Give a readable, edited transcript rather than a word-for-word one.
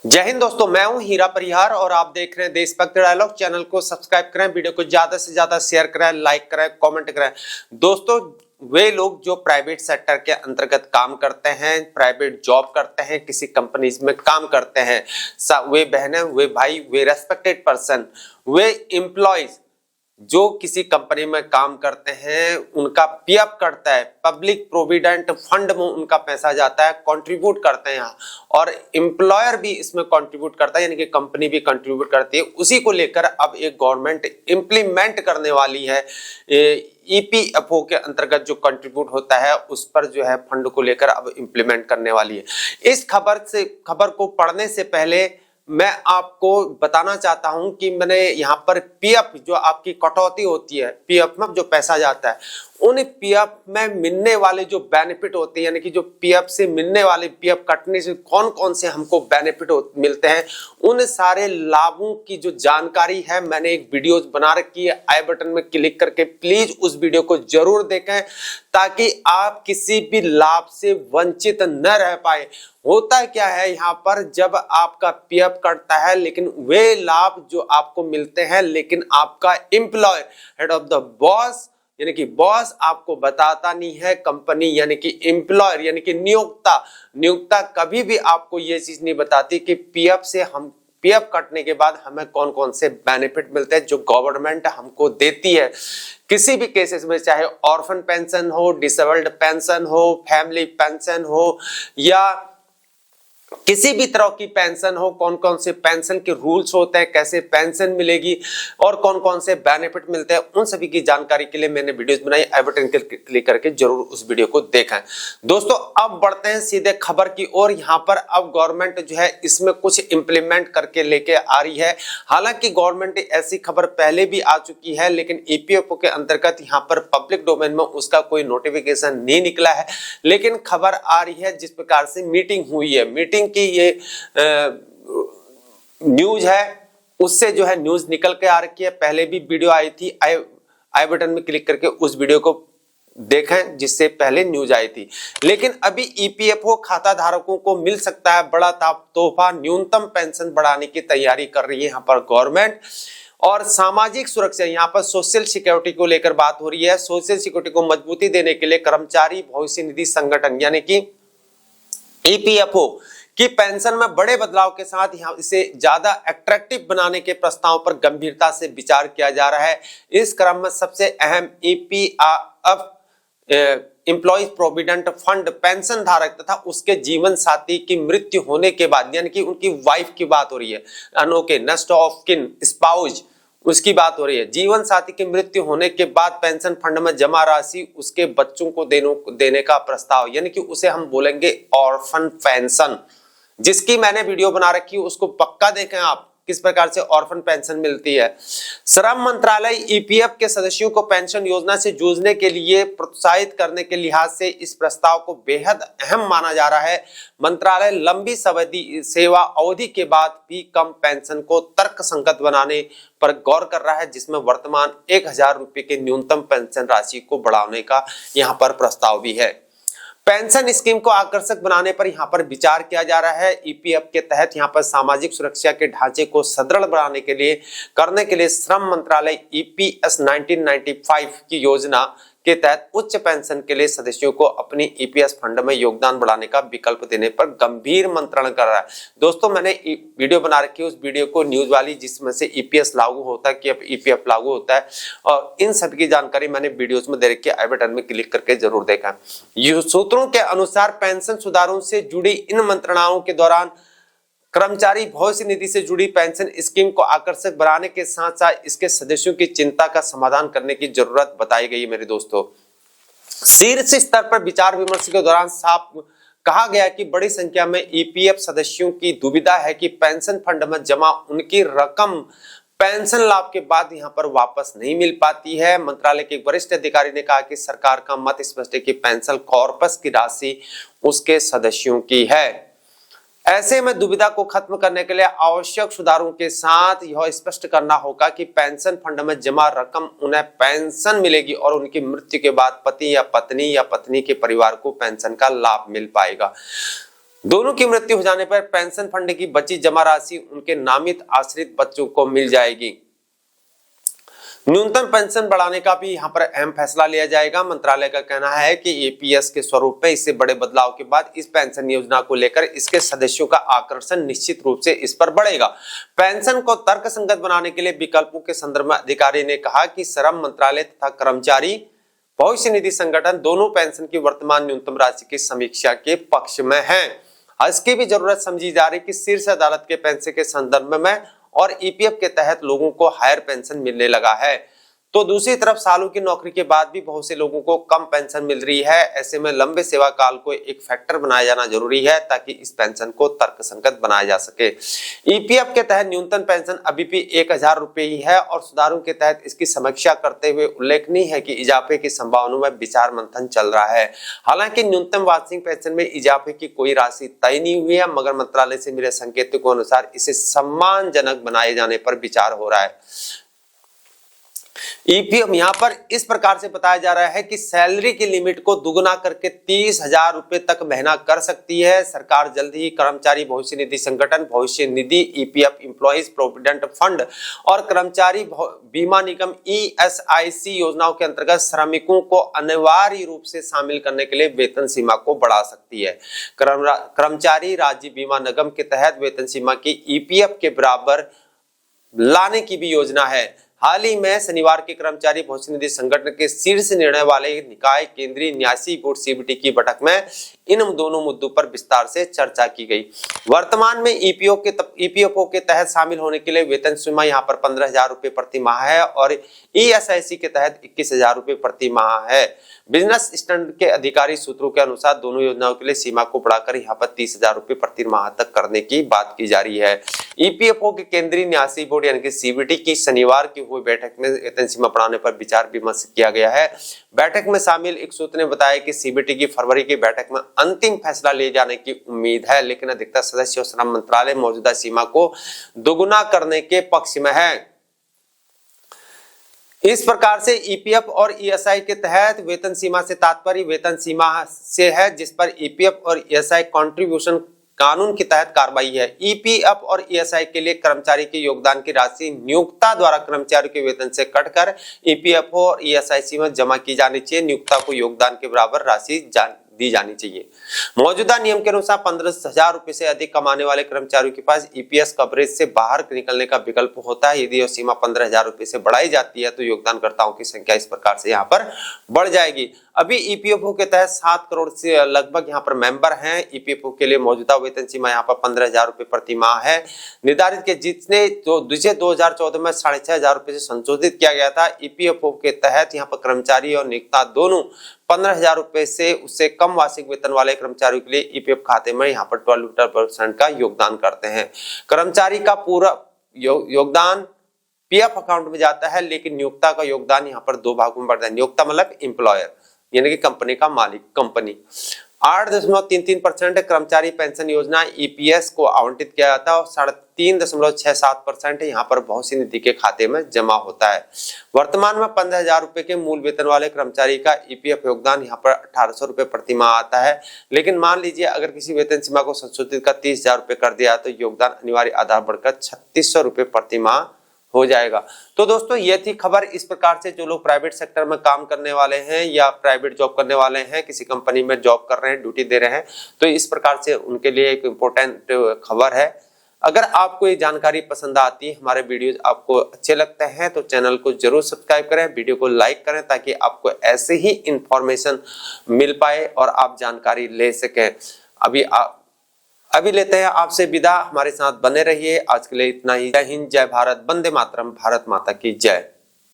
जय हिंद दोस्तों, मैं हूं हीरा परिहार और आप देख रहे हैं देशभक्त डायलॉग। चैनल को सब्सक्राइब करें, वीडियो को ज्यादा से ज्यादा शेयर करें, लाइक करें, कमेंट करें। दोस्तों, वे लोग जो प्राइवेट सेक्टर के अंतर्गत काम करते हैं, प्राइवेट जॉब करते हैं, किसी कंपनीज में काम करते हैं, वे बहनें, वे भाई, वे रेस्पेक्टेड पर्सन, वे एम्प्लॉयज जो किसी कंपनी में काम करते हैं, उनका पीएफ कटता है, पब्लिक प्रोविडेंट फंड में उनका पैसा जाता है, कंट्रीब्यूट करते हैं यहाँ, और एम्प्लॉयर भी इसमें कंट्रीब्यूट करता है, यानी कि कंपनी भी कंट्रीब्यूट करती है। उसी को लेकर अब एक गवर्नमेंट इंप्लीमेंट करने वाली है। ईपीएफओ के अंतर्गत जो कंट्रीब्यूट होता है उस पर जो है फंड को लेकर अब इंप्लीमेंट करने वाली है। इस खबर को पढ़ने से पहले मैं आपको बताना चाहता हूं कि मैंने यहाँ पर पीएफ जो आपकी कटौती होती है, पीएफ में जो पैसा जाता है, उन पीएफ में मिलने वाले जो बेनिफिट होते हैं, यानी कि जो पीएफ से मिलने वाले, पीएफ कटने से कौन कौन से हमको बेनिफिट मिलते हैं, उन सारे लाभों की जो जानकारी है मैंने एक वीडियो बना रखी है। आई बटन में क्लिक करके प्लीज उस वीडियो को जरूर देखें ताकि आप किसी भी लाभ से वंचित न रह पाए। होता क्या है यहाँ पर, जब आपका पीएफ कटता है लेकिन वे लाभ जो आपको मिलते हैं, लेकिन आपका employer, head of the boss यानी कि बॉस आपको बताता नहीं है। कंपनी यानी कि एम्प्लॉयर यानी कि नियोक्ता कभी भी आपको ये चीज नहीं बताती कि पीएफ कटने के बाद हमें कौन कौन से बेनिफिट मिलते हैं जो गवर्नमेंट हमको देती है। किसी भी केसेस में, चाहे ऑर्फन पेंशन हो, डिसेबल्ड पेंशन हो, फैमिली पेंशन हो, या किसी भी तरह की पेंशन हो, कौन कौन से पेंशन के रूल्स होते हैं, कैसे पेंशन मिलेगी और कौन कौन से बेनिफिट मिलते हैं, उन सभी की जानकारी के लिए मैंने वीडियोस बनाई। आई बटन क्लिक करके जरूर उस वीडियो को देखें। दोस्तों, अब बढ़ते हैं सीधे खबर की ओर। यहाँ पर अब गवर्नमेंट जो है इसमें कुछ इंप्लीमेंट करके लेके आ रही है। हालांकि गवर्नमेंट ऐसी खबर पहले भी आ चुकी है, लेकिन ईपीएफओ के अंतर्गत यहाँ पर पब्लिक डोमेन में उसका कोई नोटिफिकेशन नहीं निकला है, लेकिन खबर आ रही है। जिस प्रकार से मीटिंग हुई है, मीटिंग की ये न्यूज है, उससे जो है न्यूज निकल के आ रखी है। पहले भी वीडियो आई थी, आई बटन में क्लिक करके उस वीडियो को देखें जिससे पहले न्यूज आई थी। लेकिन अभी ईपीएफओ खाता धारकों को मिल सकता है बड़ा तोहफा। न्यूनतम पेंशन बढ़ाने की तैयारी कर रही है यहाँ पर गवर्नमेंट। और सामाजिक सुरक्षा, यहाँ पर सोशल सिक्योरिटी को लेकर बात हो रही है। सोशल सिक्योरिटी को मजबूती देने के लिए कर्मचारी भविष्य निधि संगठन यानी कि ईपीएफओ कि पेंशन में बड़े बदलाव के साथ यहाँ इसे ज्यादा अट्रैक्टिव बनाने के प्रस्ताव पर गंभीरता से विचार किया जा रहा है। इस क्रम में सबसे अहम EPF employee provident fund pension धारक तथा उसके जीवन साथी की मृत्यु होने के बाद, यानी कि उनकी वाइफ की बात हो रही है, अनोखे नेक्स्ट ऑफ किन स्पाउस, उसकी बात हो रही है। जीवन साथी की मृत्यु होने के बाद पेंशन फंड में जमा राशि उसके बच्चों को देने का प्रस्ताव, यानी कि उसे हम बोलेंगे ऑर्फन पेंशन, जिसकी मैंने वीडियो बना रखी है, उसको पक्का देखें आप किस प्रकार से ऑर्फन पेंशन मिलती है। श्रम मंत्रालय ईपीएफ के सदस्यों को पेंशन योजना से जूझने के लिए प्रोत्साहित करने के लिहाज से इस प्रस्ताव को बेहद अहम माना जा रहा है। मंत्रालय लंबी सेवा अवधि के बाद भी कम पेंशन को तर्कसंगत बनाने पर गौर कर रहा है, जिसमें वर्तमान 1000 रुपए के न्यूनतम पेंशन राशि को बढ़ाने का यहाँ पर प्रस्ताव भी है। पेंशन स्कीम को आकर्षक बनाने पर यहाँ पर विचार किया जा रहा है। ईपीएफ के तहत यहाँ पर सामाजिक सुरक्षा के ढांचे को सुदृढ़ बनाने करने के लिए श्रम मंत्रालय ईपीएस 1995 की योजना के तहत उच्च पेंशन के लिए सदस्यों को अपनी ईपीएस फंड में योगदान बढ़ाने का विकल्प देने पर गंभीर मंत्रणा कर रहा है। दोस्तों, मैंने वीडियो बना रखी है, उस वीडियो को न्यूज वाली जिसमें से ईपीएस लागू होता है कि अब ईपीएफ लागू होता है, और इन सब की जानकारी मैंने वीडियोस में दे रखी है। आई बटन में क्लिक करके जरूर देखा। सूत्रों के अनुसार पेंशन सुधारों से जुड़ी इन मंत्रणाओं के दौरान कर्मचारी भविष्य निधि से जुड़ी पेंशन स्कीम को आकर्षक बनाने के साथ साथ इसके सदस्यों की चिंता का समाधान करने की जरूरत बताई गई है। मेरे दोस्तों, शीर्ष स्तर पर विचार विमर्श के दौरान साफ कहा गया कि बड़ी संख्या में ईपीएफ सदस्यों की दुविधा है कि पेंशन फंड में जमा उनकी रकम पेंशन लाभ के बाद यहां पर वापस नहीं मिल पाती है। मंत्रालय के एक वरिष्ठ अधिकारी ने कहा कि सरकार का मत स्पष्ट है कि पेंशन कॉर्पस की राशि उसके सदस्यों की है। ऐसे में दुविधा को खत्म करने के लिए आवश्यक सुधारों के साथ यह स्पष्ट करना होगा कि पेंशन फंड में जमा रकम उन्हें पेंशन मिलेगी और उनकी मृत्यु के बाद पति या पत्नी के परिवार को पेंशन का लाभ मिल पाएगा। दोनों की मृत्यु हो जाने पर पेंशन फंड की बची जमा राशि उनके नामित आश्रित बच्चों को मिल जाएगी। न्यूनतम पेंशन बढ़ाने का भी यहां पर अहम फैसला लिया जाएगा। मंत्रालय का कहना है कि एपीएस के स्वरूप में इससे बड़े बदलाव के बाद इस पेंशन योजना को लेकर इसके सदस्यों का आकर्षण निश्चित रूप से इस पर बढ़ेगा। पेंशन को तर्कसंगत बनाने के लिए विकल्पों के संदर्भ में अधिकारी ने कहा कि श्रम मंत्रालय तथा कर्मचारी भविष्य निधि संगठन दोनों पेंशन की वर्तमान न्यूनतम राशि की समीक्षा के पक्ष में हैं। इसकी भी जरूरत समझी जा रही कि शीर्ष अदालत के पेंशन के संदर्भ में और ईपीएफ के तहत लोगों को हायर पेंशन मिलने लगा है, तो दूसरी तरफ सालों की नौकरी के बाद भी बहुत से लोगों को कम पेंशन मिल रही है। ऐसे में लंबे सेवा काल को एक फैक्टर बनाया जाना जरूरी है ताकि इस पेंशन को तर्कसंगत बनाया जा सके। ईपीएफ के तहत न्यूनतम पेंशन अभी भी 1000 रुपए ही है और सुधारों के तहत इसकी समीक्षा करते हुए उल्लेखनीय है कि इजाफे की संभावनाओं में विचार मंथन चल रहा है। हालांकि न्यूनतम वार्षिक पेंशन में इजाफे की कोई राशि तय नहीं हुई है, मगर मंत्रालय से मिले संकेतों के अनुसार इसे सम्मानजनक बनाए जाने पर विचार हो रहा है। ईपीएफ यहां पर इस प्रकार से बताया जा रहा है कि सैलरी की लिमिट को दुगुना करके 30,000 रुपए तक महीना कर सकती है। सरकार जल्द ही कर्मचारी भविष्य निधि संगठन, भविष्य निधि, ईपीएफ एम्प्लॉइज प्रोविडेंट फंड और कर्मचारी बीमा निगम ईएसआईसी योजनाओं के अंतर्गत श्रमिकों को अनिवार्य रूप से शामिल करने के लिए वेतन सीमा को बढ़ा सकती है। कर्मचारी राज्य बीमा निगम के तहत वेतन सीमा की ईपीएफ के बराबर लाने की भी योजना है। हाल ही में शनिवार के कर्मचारी भविष्य निधि संगठन के शीर्ष निर्णय वाले निकाय केंद्रीय न्यासी बोर्ड सीबीटी की बैठक में इन दोनों मुद्दों पर विस्तार से चर्चा की गई। वर्तमान में ईपीएफओ के तहत शामिल होने के लिए वेतन सीमा यहां पर 15,000 रुपए प्रति माह है और ईएसआईसी के तहत 21,000 रुपए प्रति माह है। बिजनेस स्टैंडर्ड के अधिकारी सूत्रों के अनुसार दोनों योजनाओं के लिए सीमा को बढ़ाकर यहां पर 30,000 रुपए प्रति माह तक करने की बात की जा रही है। ईपीएफओ के केंद्रीय न्यासी बोर्ड यानी कि सीबीटी की शनिवार की हुई बैठक में वेतन सीमा बढ़ाने पर विचार विमर्श किया गया है। बैठक में शामिल एक सूत्र ने बताया कि सीबीटी की फरवरी की बैठक में अंतिम फैसला लिए जाने की उम्मीद है, लेकिन अधिकतर सदस्य और श्रम मंत्रालय मौजूदा सीमा को दोगुना करने के पक्ष में है। इस प्रकार से ईपीएफ और ईएसआई के तहत वेतन सीमा से तात्पर्य वेतन सीमा से है जिस पर ईपीएफ और ईएसआई कंट्रीब्यूशन कानून के तहत कार्रवाई है। ईपीएफ और ईएसआई के लिए कर्मचारी के योगदान की राशि नियोक्ता द्वारा कर्मचारी के वेतन से कटकर ईपीएफओ और ईएसआई में जमा की जानी चाहिए। नियोक्ता को योगदान के बराबर राशि दी जानी चाहिए। मौजूदा नियम के अनुसार 15,000 रुपए से अधिक कमाने वाले कर्मचारियों के पास ईपीएस कवरेज से बाहर निकलने का विकल्प होता है। यदि यह सीमा 15,000 रुपए से बढ़ाई जाती है तो योगदानकर्ताओं की संख्या इस प्रकार से यहाँ पर बढ़ जाएगी। अभी ईपीएफओ के तहत 7 करोड़ से लगभग यहाँ पर मेंबर हैं। ईपीएफओ के लिए मौजूदा वेतन सीमा यहाँ पर 15,000 रुपए प्रति माह है निर्धारित के, जिसने 2014 में 6,500 रुपए से संशोधित किया गया था। ईपीएफओ के तहत यहाँ पर कर्मचारी और नियोक्ता दोनों 15,000 रुपए से उससे कम वार्षिक वेतन वाले कर्मचारियों के लिए ईपीएफ खाते में यहाँ पर 12% का योगदान करते हैं। कर्मचारी का पूरा योगदान पीएफ अकाउंट में जाता है, लेकिन नियोक्ता का योगदान यहाँ पर 2 भागों में बढ़ता है। नियोक्ता मतलब एम्प्लॉयर यानी कि कंपनी का मालिक। कंपनी 8.33% कर्मचारी पेंशन योजना ईपीएस को आवंटित किया जाता है और 3.67% यहाँ पर भविष्य निधि के खाते में जमा होता है। वर्तमान में 15,000 रुपए के मूल वेतन वाले कर्मचारी का ईपीएफ योगदान यहाँ पर 1,800 रुपए प्रति माह आता है, लेकिन मान लीजिए अगर किसी वेतन सीमा को संशोधित कर 30,000 रुपए कर दिया तो योगदान अनिवार्य आधार बढ़कर 3,600 रुपए प्रति माह हो जाएगा। तो दोस्तों ये थी खबर। इस प्रकार से जो लोग प्राइवेट सेक्टर में काम करने वाले हैं या प्राइवेट जॉब करने वाले हैं, किसी कंपनी में जॉब कर रहे हैं, ड्यूटी दे रहे हैं, तो इस प्रकार से उनके लिए एक इम्पोर्टेंट खबर है। अगर आपको ये जानकारी पसंद आती है, हमारे वीडियोस आपको अच्छे लगते हैं तो चैनल को जरूर सब्सक्राइब करें, वीडियो को लाइक करें ताकि आपको ऐसे ही इंफॉर्मेशन मिल पाए और आप जानकारी ले सकें। अभी लेते हैं आपसे विदा, हमारे साथ बने रहिए। आज के लिए इतना ही। जय हिंद, जय भारत, वंदे मातरम, भारत माता की जय।